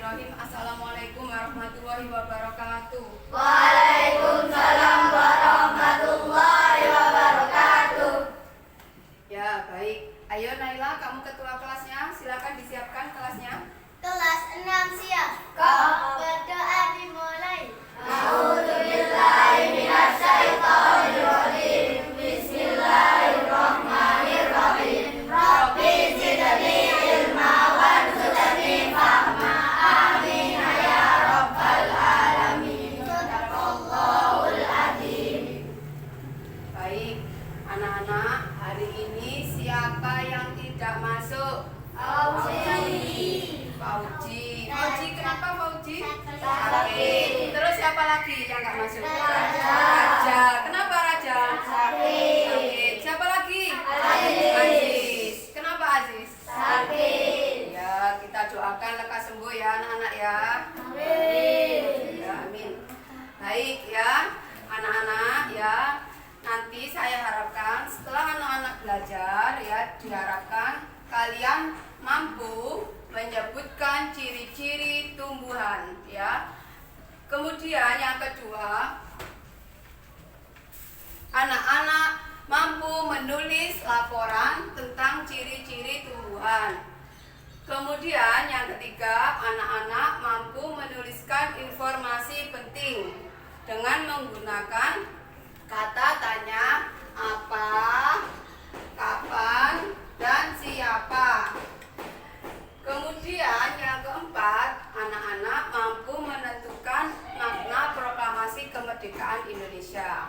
Bismillahirrahmanirrahim. Assalamualaikum warahmatullahi wabarakatuh. Waalaikumsalam warahmatullahi wabarakatuh. Ya, baik. Ayo Naila, kamu ketua kelasnya. Silakan disiapkan kelasnya. Kelas 6 siap. Berdoa dimulai. A'udzubillahi minasyaitonirrajim. Bismillahirrahmanirrahim. Rabbi zidni ilma warzuqni fahma. Amin ya rabbal alamin. Shadaqallahul adzim. Baik, anak-anak, hari ini siapa yang tidak masuk? Fauzi. Fauji. Fauji, kenapa Fauji? Sakit. Terus siapa lagi yang nggak masuk? Raja. Raja. Kenapa Raja? Sakit. Siapa lagi? Aziz. Aziz. Kenapa Aziz? Sakit. Ya, kita doakan lekas sembuh ya anak-anak ya. Amin. Ya, amin. Baik ya, anak-anak ya. Nanti saya harapkan setelah anak-anak belajar ya, diharapkan kalian mampu menyebutkan ciri-ciri tumbuhan ya. Kemudian yang kedua, anak-anak mampu menulis laporan tentang ciri-ciri tumbuhan. Kemudian yang ketiga, anak-anak mampu menuliskan informasi penting dengan menggunakan kata tanya apa, kapan, dan siapa. Kemudian yang keempat, anak-anak mampu menentukan makna proklamasi kemerdekaan Indonesia.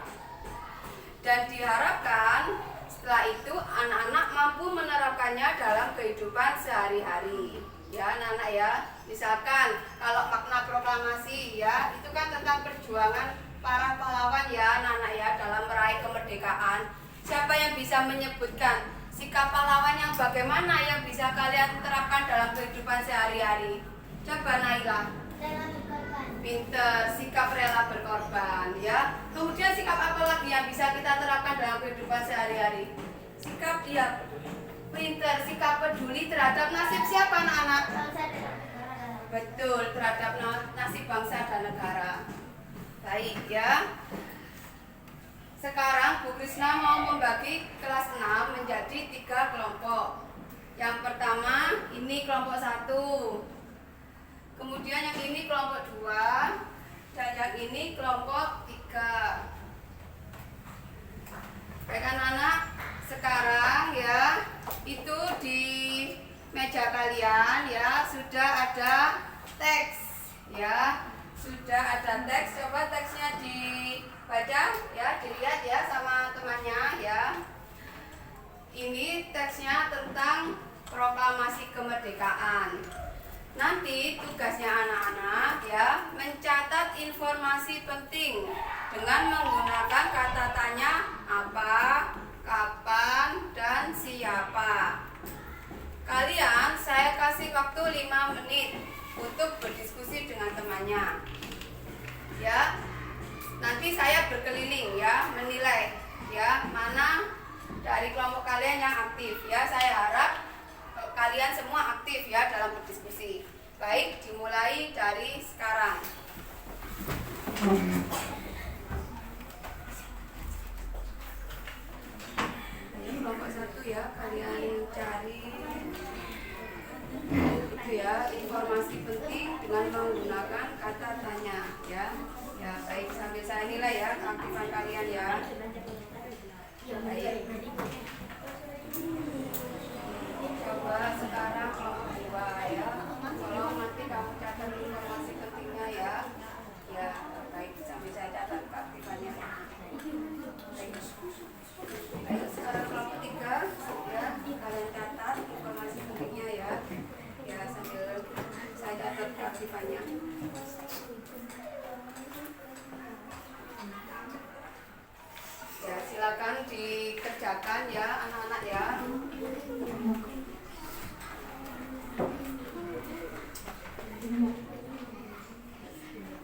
Dan diharapkan setelah itu anak-anak mampu menerapkannya dalam kehidupan sehari-hari. Ya anak-anak ya, misalkan kalau makna proklamasi ya, itu kan tentang perjuangan para pahlawan ya anak-anak ya dalam meraih kemerdekaan. Siapa yang bisa menyebutkan sikap pahlawan yang bagaimana yang bisa kalian terapkan dalam kehidupan sehari-hari? Coba Naila. Rela berkorban. Pinter, sikap rela berkorban ya. Kemudian sikap apa lagi yang bisa kita terapkan dalam kehidupan sehari-hari? Sikap dia pinter, sikap peduli terhadap nasib siapa anak-anak? Bangsa dan negara. Betul, terhadap nasib bangsa dan negara. Baik ya. Sekarang Bu Krisna mau membagi kelas 6 menjadi 3 kelompok. Yang pertama ini kelompok 1. Kemudian yang ini kelompok 2 dan yang ini kelompok 3. Baik anak-anak, sekarang ya itu di meja kalian ya sudah ada teks ya. Sudah ada teks, coba teksnya dibaca ya, dilihat ya sama temannya ya. Ini teksnya tentang proklamasi kemerdekaan. Nanti tugasnya anak-anak ya mencatat informasi penting dengan menggunakan kata tanya apa, kapan, dan siapa. Kalian saya kasih waktu 5 menit untuk berdiskusi dengan temannya. Ya. Nanti saya berkeliling ya menilai ya mana dari kelompok kalian yang aktif ya. Saya harap kalian semua aktif ya dalam berdiskusi. Baik, dimulai dari sekarang. Ini kelompok 1 ya, kalian cari itu ya informasi penting dengan menggunakan kata tanya ya. Ya, baik, sambil saya nilai ya keaktifan kalian ya. Baik. Coba sekarang kelompok 2 ya. Tolong nanti kamu catat informasi pentingnya ya. Ya, baik, sambil saya catat keaktifannya. Baik. Baik, sekarang kelompok 3 ya. Kalian catat informasi pentingnya ya. Ya, sambil saya catat keaktifannya. Ya, silakan dikerjakan ya anak-anak ya.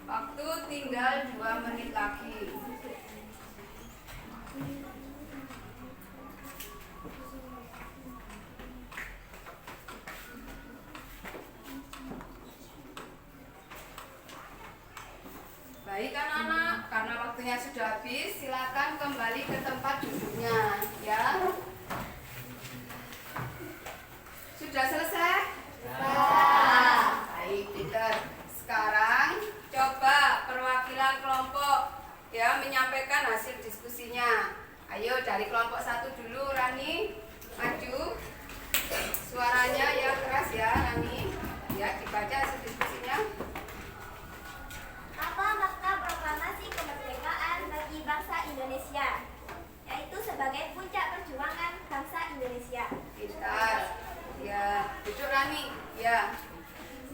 Waktu tinggal 2 menit lagi. Baik anak-anak, karena waktunya sudah habis, silakan kembali ke tempat duduknya, ya. Sudah selesai? Baik, Peter. Sekarang coba perwakilan kelompok ya menyampaikan hasil diskusinya. Ayo dari kelompok 1 dulu, Rani, maju. Suaranya ya keras ya, Rani. Ya, dibaca hasil diskusinya. Apa makna proklamasi kemerdekaan bagi bangsa Indonesia? Yaitu sebagai puncak perjuangan bangsa Indonesia. Pintar. Ya, duduk Rani. Ya.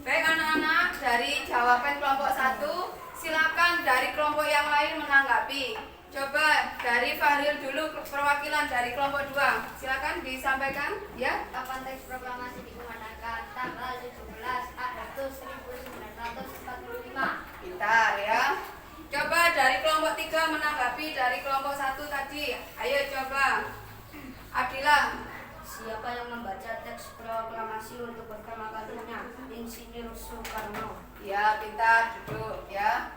Baik anak-anak, dari jawaban kelompok 1, silakan dari kelompok yang lain menanggapi. Coba dari Fahril dulu, perwakilan dari kelompok 2. Silakan disampaikan, ya. Kapan teks proklamasi dikumandangkan? Tanggal 17 Agustus 1945. Pintar ya. Coba dari kelompok 3 menanggapi dari kelompok 1 tadi. Ayo coba. Adila. Siapa yang membaca teks proklamasi untuk pertama kalinya? Insinyur Soekarno. Ya, pintar, duduk ya.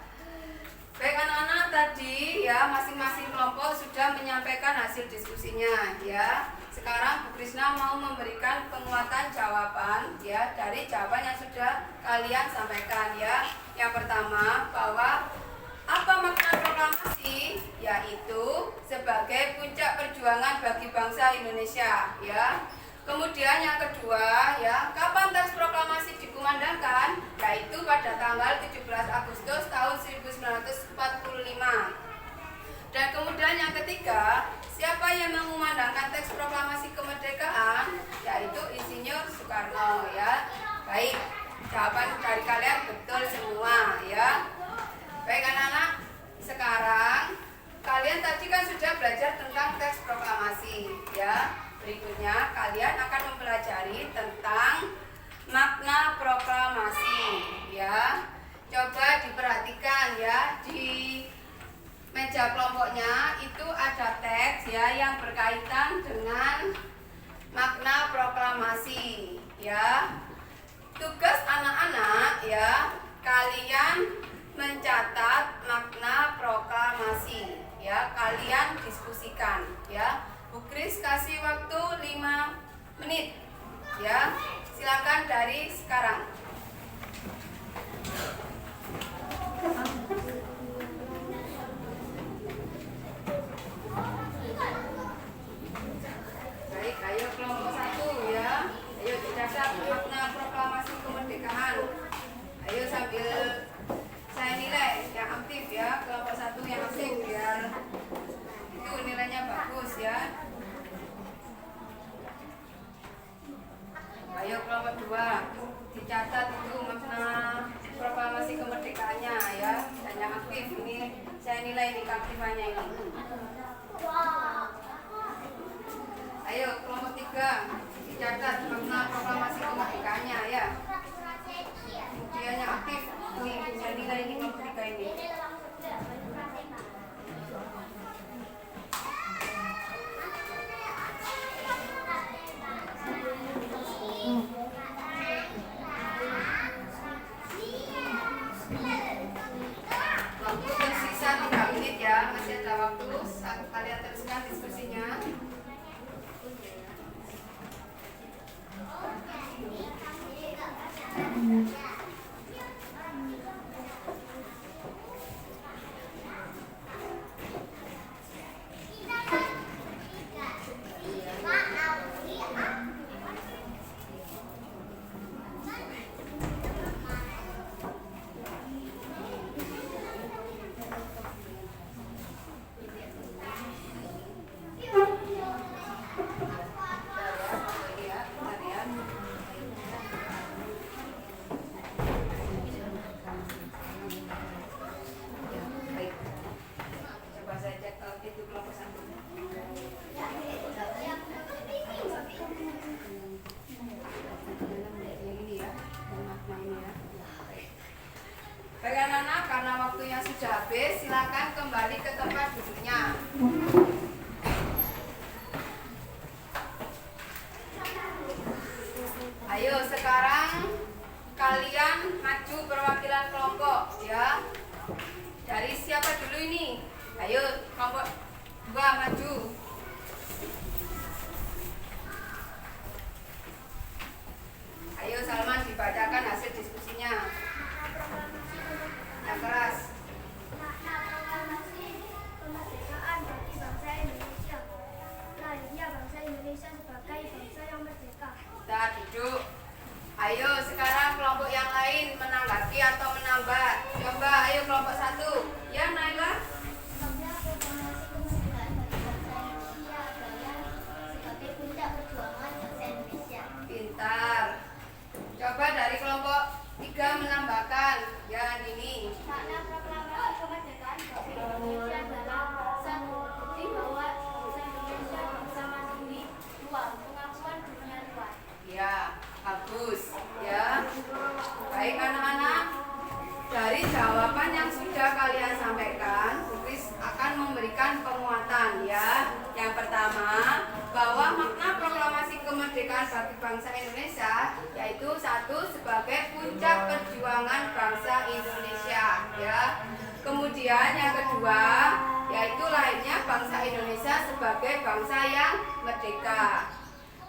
Baik anak-anak, tadi ya masing-masing kelompok sudah menyampaikan hasil diskusinya ya. Sekarang Bu Krisna mau memberikan penguatan jawaban ya dari jawaban yang sudah kalian sampaikan ya. Yang pertama, bahwa apa makna proklamasi? Yaitu sebagai puncak perjuangan bagi bangsa Indonesia ya. Kemudian yang kedua ya, kapan teks proklamasi dikumandangkan? Yaitu pada tanggal 17 Agustus tahun 1945. Dan kemudian yang ketiga, siapa yang mengumandangkan teks proklamasi kemerdekaan? Yaitu Insinyur Soekarno ya. Baik, jawaban dari kalian betul semua ya. Baik anak-anak, sekarang kalian tadi kan sudah belajar tentang teks proklamasi ya. Berikutnya kalian akan mempelajari tentang makna proklamasi ya. Coba diperhatikan ya, di meja kelompoknya itu ada teks ya yang berkaitan dengan makna proklamasi ya. Tugas anak-anak ya, kalian mencatat makna proklamasi ya, kalian diskusikan ya. Bu Kris kasih waktu 5 menit ya. Silakan dari sekarang. Baik, ayo kelompok 1 ya. Ayo dicatat makna proklamasi kemerdekaan. Ayo sambil saya nilai yang aktif ya, kelompok 1 yang aktif biar itu nilainya bagus ya. Ayo kelompok 2 dicatat itu makna proklamasi kemerdekaannya ya, dan yang aktif ini saya nilai ini keaktifannya ini. Ayo kelompok 3 dicatat makna proklamasi kemerdekaannya ya. Kemudian yang aktif ini saya nilai ini kelompok 3 ini. Waktu tersisa 3 menit ya, masih ada waktu. Kalian teruskan diskusinya. Baik anak-anak, karena waktunya sudah habis, silakan kembali ke tempat duduknya. Ayo sekarang kalian maju perwakilan kelompok ya. Dari siapa dulu ini? Ayo kelompok 2 maju. Ayo Salman dibacakan hasil diskusinya. Yang keras. Makna proklamasi kemerdekaan bagi bangsa Indonesia. Lahirnya bangsa Indonesia sebagai bangsa yang merdeka. Kita duduk. Ayo sekarang kelompok yang lain menanggapi atau menambah. Coba ayo kelompok 1. Ya Naila. Makna proklamasi kemerdekaan bagi bangsa Indonesia adalah sebagai puncak perjuangan bangsa Indonesia. Pintar. Coba dari kelompok 3 menambahkan. Ya ini. Makna proklamasi kemerdekaan bagi Indonesia adalah satu, bukti bahwa bangsa Indonesia bangsa mandiri. Dua, pengakuan dunia luar. Ya, bagus. Ya. Baik anak-anak. Dari jawaban yang sudah kalian sampaikan, Bu Kris akan memberikan penguatan ya. Yang pertama, bahwa makna proklamasi kemerdekaan bagi bangsa Indonesia yaitu satu sebagai puncak perjuangan bangsa Indonesia ya. Kemudian yang kedua, yaitu lahirnya bangsa Indonesia sebagai bangsa yang merdeka.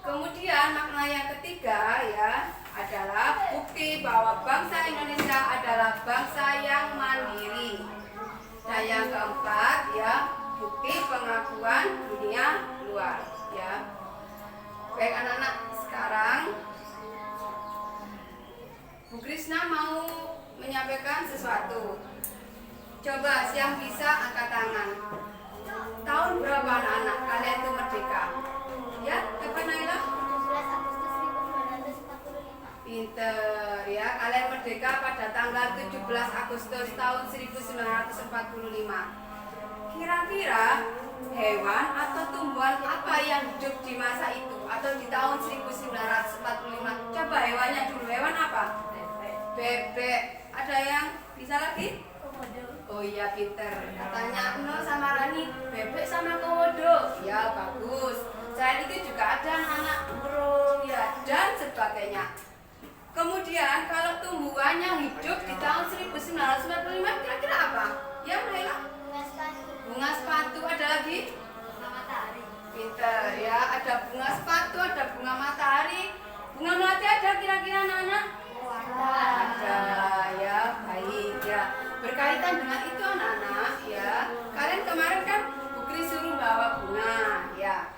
Kemudian makna yang ketiga ya adalah bukti bahwa bangsa Indonesia adalah bangsa yang mandiri. Dan yang keempat ya, bukti pengakuan dunia luar ya. Baik anak-anak, sekarang Bu Krisna mau menyampaikan sesuatu. Coba yang bisa angkat tangan. Tahun berapa anak-anak kalian itu merdeka? Ya, coba Naila. 17 Agustus 1945. Pinter ya, kalian merdeka pada tanggal 17 Agustus tahun 1945. Kira-kira hewan atau tumbuhan apa yang hidup di masa itu atau di tahun 1945? Coba hewannya dulu, hewan apa? Bebek. Ada yang bisa lagi? Komodo. Oh iya pinter. Katanya Nol sama Rani, bebek sama komodo. Ya bagus. Selain itu juga ada anak burung ya dan sebagainya. Kemudian kalau tumbuhan yang hidup di tahun 1945 kira-kira apa? Ya Naila? Bunga sepatu. Bunga sepatu, ada lagi? Bunga matahari. Pinter ya, ada bunga sepatu, ada bunga matahari. Bunga melati ada kira-kira anak-anak? Ada ya, baik ya. Berkaitan dengan itu anak-anak ya. Kalian kemarin kan Bu Kris suruh bawa bunga ya.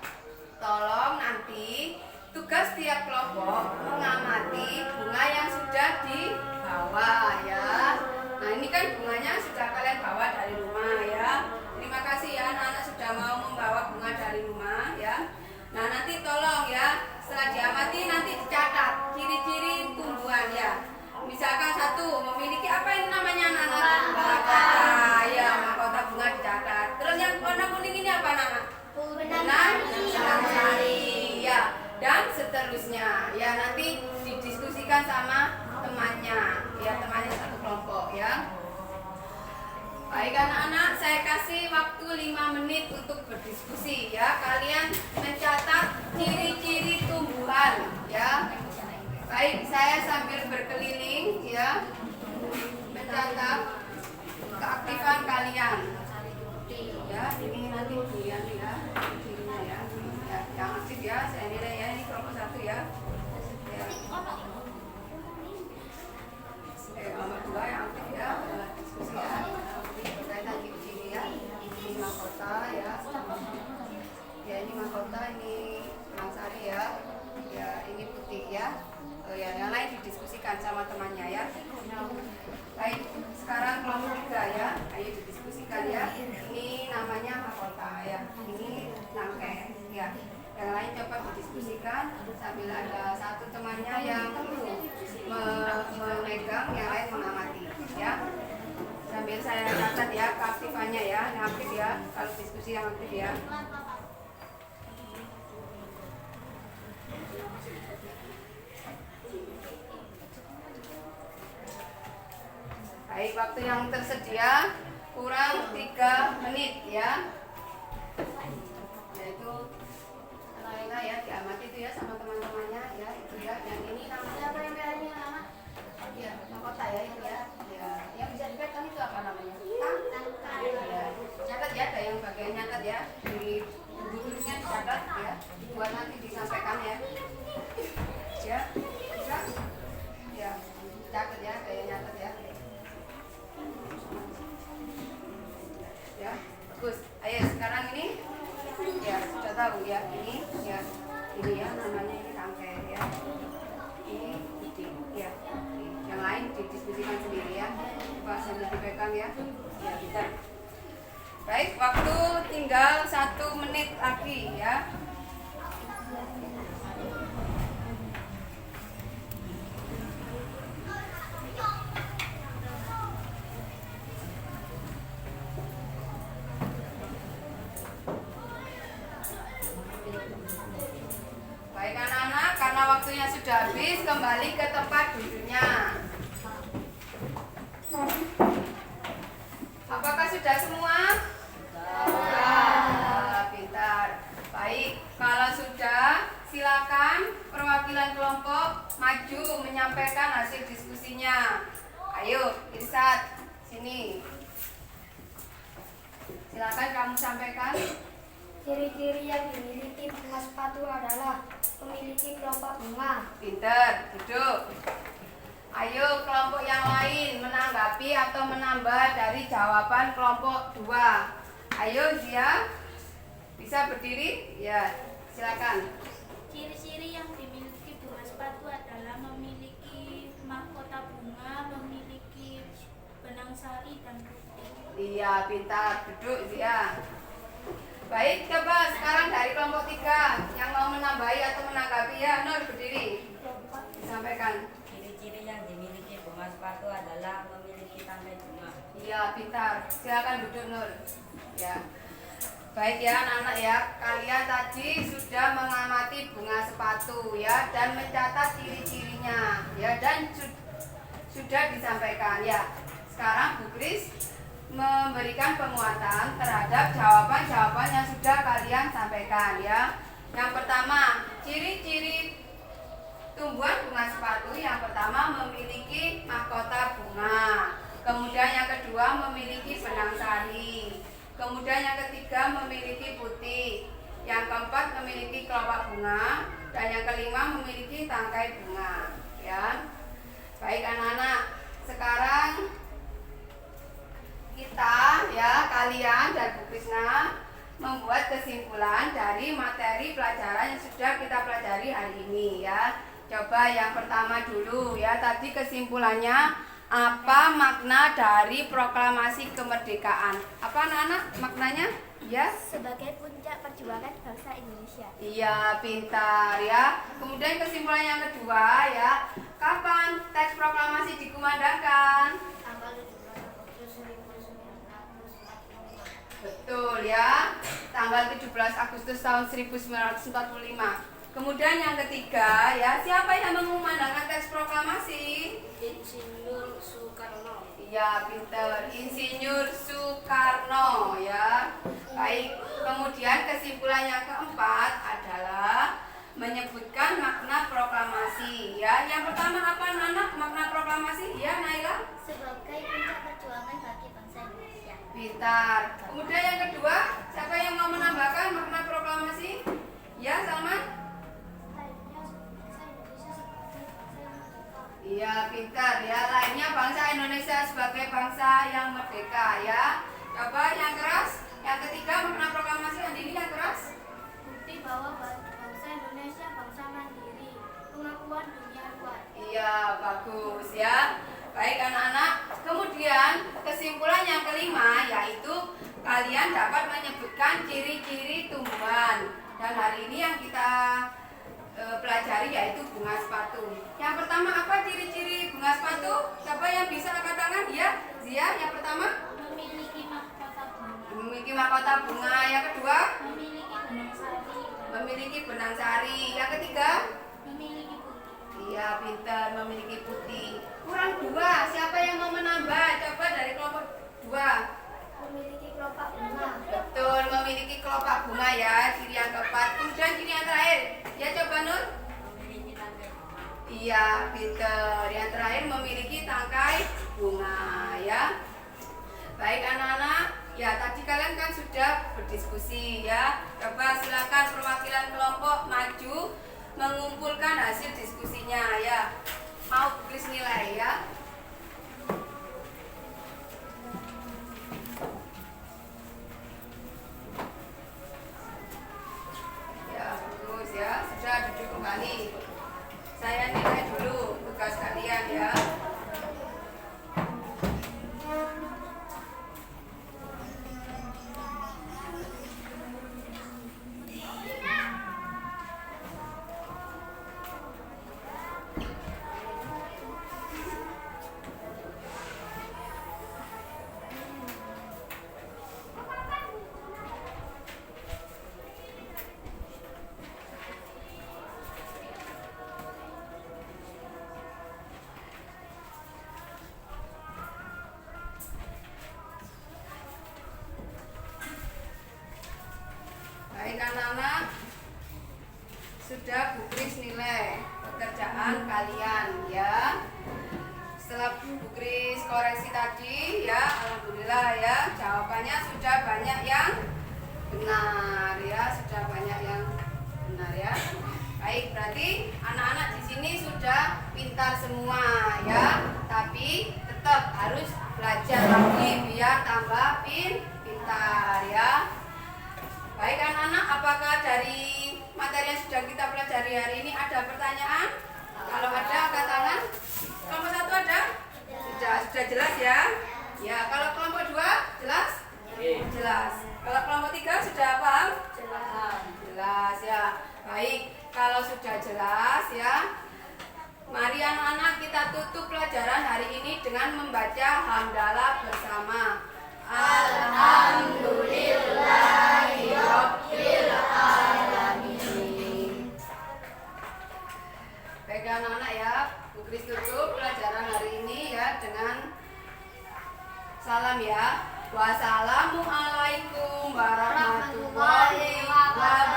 Tolong nanti tugas tiap kelompok mengamati bunga yang sudah dibawa ya. Nah ini kan bunganya sudah kalian bawa dari rumah ya. Terima kasih ya anak-anak sudah mau membawa bunga dari rumah ya. Nah nanti tolong ya, setelah diamati nanti dicatat ciri-ciri tumbuhan ya. Misalkan satu, memiliki apa ini namanya anak-anak? Mahkota. Ya, mahkota bunga dicatat. Terus yang warna kuning ini apa anak-anak? Benang sari. Ya, dan seterusnya. Ya, nanti didiskusikan sama temannya. Ya, temannya satu kelompok ya. Baik anak-anak, saya kasih waktu 5 menit untuk berdiskusi ya. Kalian mencatat ciri-ciri tumbuhan ya. Baik, saya sambil berkeliling ya, mencatat keaktifan kalian. Ya, ini nanti dilihat ya, cirinya ya. Ya, yang aktif ya, saya nilai ya, ini kelompok 1 ya. Ya. Kelompok 2 yang aktif ya, diskusi ya. Berkaitan ciri ya. Ini mahkota ya. Ya, ini mahkota, ini benang sari ya. Ya, ini putih ya. Ya, yang lain didiskusikan sama temannya ya. Baik, sekarang kelompok 3 ya. Ayo didiskusikan ya. Ini namanya mahkota ya. Ini nangke ya. Yang lain coba didiskusikan sambil ada satu temannya yang memegang, yang lain mengamati ya. Sambil saya catat ya keaktifannya ya, yang aktif ya. Kalau diskusi yang aktif ya. Baik, waktu yang tersedia kurang 3 menit ya. Yaitu Naila ya, diamati itu ya sama teman-temannya ya, itu ya. Yang ini namanya apa yang kayaknya nama? Ya, mahkota ya itu ya. Ya, yang bisa dipegang itu apa namanya? ya. Ya, bisa. Baik, waktu tinggal 1 menit lagi ya. Baik anak-anak, karena waktunya sudah habis, kembali ke tempat duduknya. Apakah sudah semua? Pintar. Baik, kalau sudah, silakan perwakilan kelompok maju menyampaikan hasil diskusinya. Ayo, Irsad, sini. Silakan kamu sampaikan. Ciri-ciri yang dimiliki bunga sepatu adalah memiliki kelopak bunga. Pintar, duduk. Ayo kelompok yang lain menanggapi atau menambah dari jawaban kelompok 2. Ayo Zia, bisa berdiri? Ya, silakan. Ciri-ciri yang dimiliki bunga sepatu adalah memiliki mahkota bunga, memiliki benang sari dan putih. Iya, pintar, duduk Zia. Baik, coba sekarang dari kelompok 3 yang mau menambahi atau menanggapi ya, Nur berdiri. Disampaikan. Ciri-ciri yang dimiliki bunga sepatu adalah memiliki tangkai bunga. Iya, pintar. Silakan duduk Nur. Ya. Baik ya anak-anak ya, kalian tadi sudah mengamati bunga sepatu ya dan mencatat ciri-cirinya ya dan sudah disampaikan ya. Sekarang Bu Kris memberikan penguatan terhadap jawaban-jawaban yang sudah kalian sampaikan ya. Yang pertama, ciri-ciri tumbuhan bunga sepatu yang pertama memiliki mahkota bunga. Kemudian yang kedua memiliki benang sari. Kemudian yang ketiga memiliki putih. Yang keempat memiliki kelopak bunga dan yang kelima memiliki tangkai bunga ya. Baik anak-anak, sekarang kita ya kalian dan Bu Krisna membuat kesimpulan dari materi pelajaran yang sudah kita pelajari hari ini ya. Coba yang pertama dulu ya, tadi kesimpulannya apa makna dari proklamasi kemerdekaan? Apa anak-anak maknanya? Ya. Sebagai puncak perjuangan bangsa Indonesia. Iya, pintar ya. Kemudian kesimpulan yang kedua ya, kapan teks proklamasi dikumandangkan? Tanggal 17 Agustus 1945. Betul ya, tanggal 17 Agustus tahun 1945. Kemudian yang ketiga ya, siapa yang mengumandangkan teks proklamasi? Insinyur Soekarno. Iya, pintar, Insinyur Soekarno ya. Baik, kemudian kesimpulan yang keempat adalah menyebutkan makna proklamasi ya. Yang pertama apa anak-anak makna proklamasi? Ya, Naila? Sebagai puncak perjuangan bagi bangsa Indonesia. Pintar. Kemudian yang kedua, siapa yang mau menambahkan makna proklamasi? Ya, Salman? Iya, pintar ya. Lainnya bangsa Indonesia sebagai bangsa yang merdeka ya. Coba yang keras. Yang ketiga makna proklamasi Andini yang keras. Bukti bahwa bangsa Indonesia bangsa mandiri, pengakuan dunia luar. Iya, bagus ya. Baik anak-anak. Kemudian kesimpulan yang kelima yaitu kalian dapat menyebutkan ciri-ciri tumbuhan. Dan hari ini yang kita pelajari yaitu bunga sepatu. Yang pertama apa ciri-ciri bunga sepatu? Siapa yang bisa angkat tangan? Ya, Zia. Yang pertama Memiliki mahkota bunga. memiliki mahkota bunga. Yang kedua Memiliki benang sari. memiliki benang sari. Yang ketiga Memiliki putih. iya, pintar, memiliki putih. Kurang dua. Siapa yang mau menambah? Coba dari kelompok 2. Memiliki kelopak bunga. Betul, memiliki kelopak bunga ya. Ciri yang keempat. Kemudian ciri yang terakhir. Ya, coba Nur. Memiliki tangkai bunga. Iya, pintar. Yang terakhir memiliki tangkai bunga ya. Baik anak-anak, ya tadi kalian kan sudah berdiskusi ya. Coba silakan perwakilan kelompok maju mengumpulkan hasil diskusinya ya. Mau tulis nilai ya. Ya, bagus ya. Sudah duduk kembali. Saya nilai dulu tugas kalian ya. Baik anak-anak, sudah Bu Kris nilai pekerjaan kalian ya. Setelah Bu Kris koreksi tadi ya, alhamdulillah ya, jawabannya sudah banyak yang benar ya, sudah banyak yang benar ya. Baik, berarti anak-anak di sini sudah pintar semua ya, tapi tetap harus belajar lagi biar tambah pintar ya. Baik anak-anak, apakah dari materi yang sudah kita pelajari hari ini ada pertanyaan? Kalau ada, angkat tangan. Kelompok 1 ada? Sudah jelas ya? Ya, kalau kelompok 2 jelas? Jelas. Kalau kelompok 3 sudah paham? Jelas ya. Baik, kalau sudah jelas ya, mari anak-anak kita tutup pelajaran hari ini dengan membaca hamdalah bersama. Alhamdulillahirabbil alamin. Baik anak-anak ya, Bu Kris tutup pelajaran hari ini ya dengan salam ya. Wassalamualaikum warahmatullahi wabarakatuh.